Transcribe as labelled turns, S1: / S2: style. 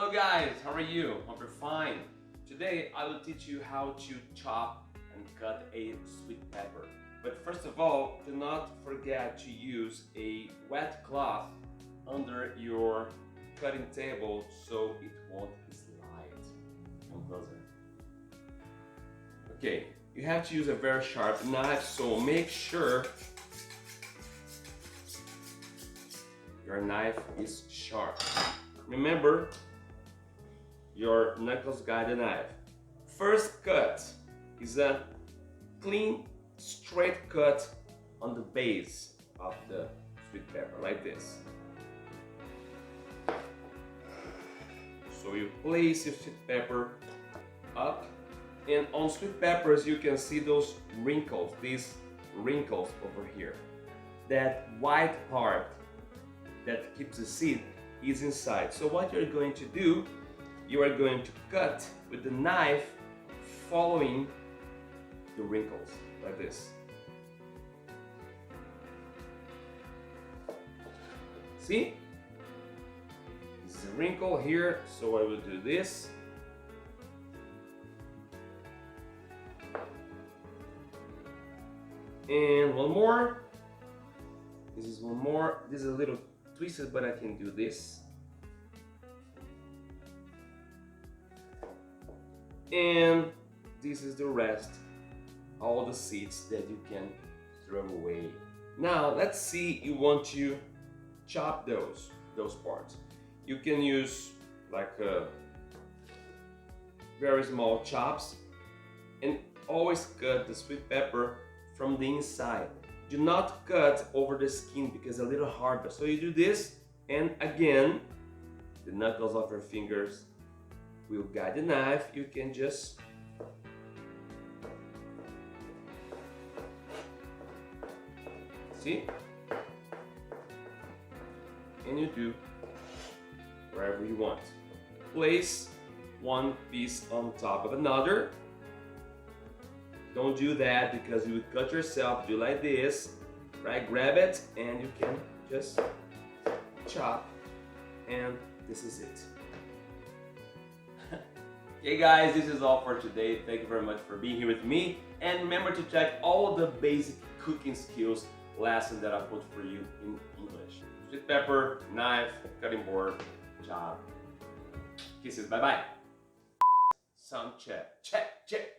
S1: Hello guys, how are you? Hope you're fine. Today I will teach you how to chop and cut a sweet pepper. But first of all, do not forget to use a wet cloth under your cutting table so it won't slide. Come closer. Okay, you have to use a very sharp knife, so make sure your knife is sharp. Remember, your knuckles guide the knife. First cut is a clean, straight cut on the base of the sweet pepper, like this. So you place your sweet pepper up, and on sweet peppers you can see those wrinkles, these wrinkles over here. That white part that keeps the seed is inside. So what you're going to do, you are going to cut with the knife following the wrinkles like this. See? This is a wrinkle here, so I will do this. And one more. This is one more. This is a little twisted, but I can do this. And this is the rest, all the seeds that you can throw away. Now let's see, you want to chop those parts. You can use like very small chops, and always cut the sweet pepper from the inside. Do not cut over the skin because it's a little harder. So you do this, and again, the knuckles of your fingers will guide the knife. You can just see, and you do wherever you want. Place one piece on top of another. Don't do that because you would cut yourself. Do like this, right? Grab it and you can just chop, and this is it. Okay guys, this is all for today. Thank you very much for being here with me, and remember to check all the basic cooking skills lesson that I put for you in English. Sweet pepper, knife, cutting board, chop. Kisses, bye bye. Sound check, check, check.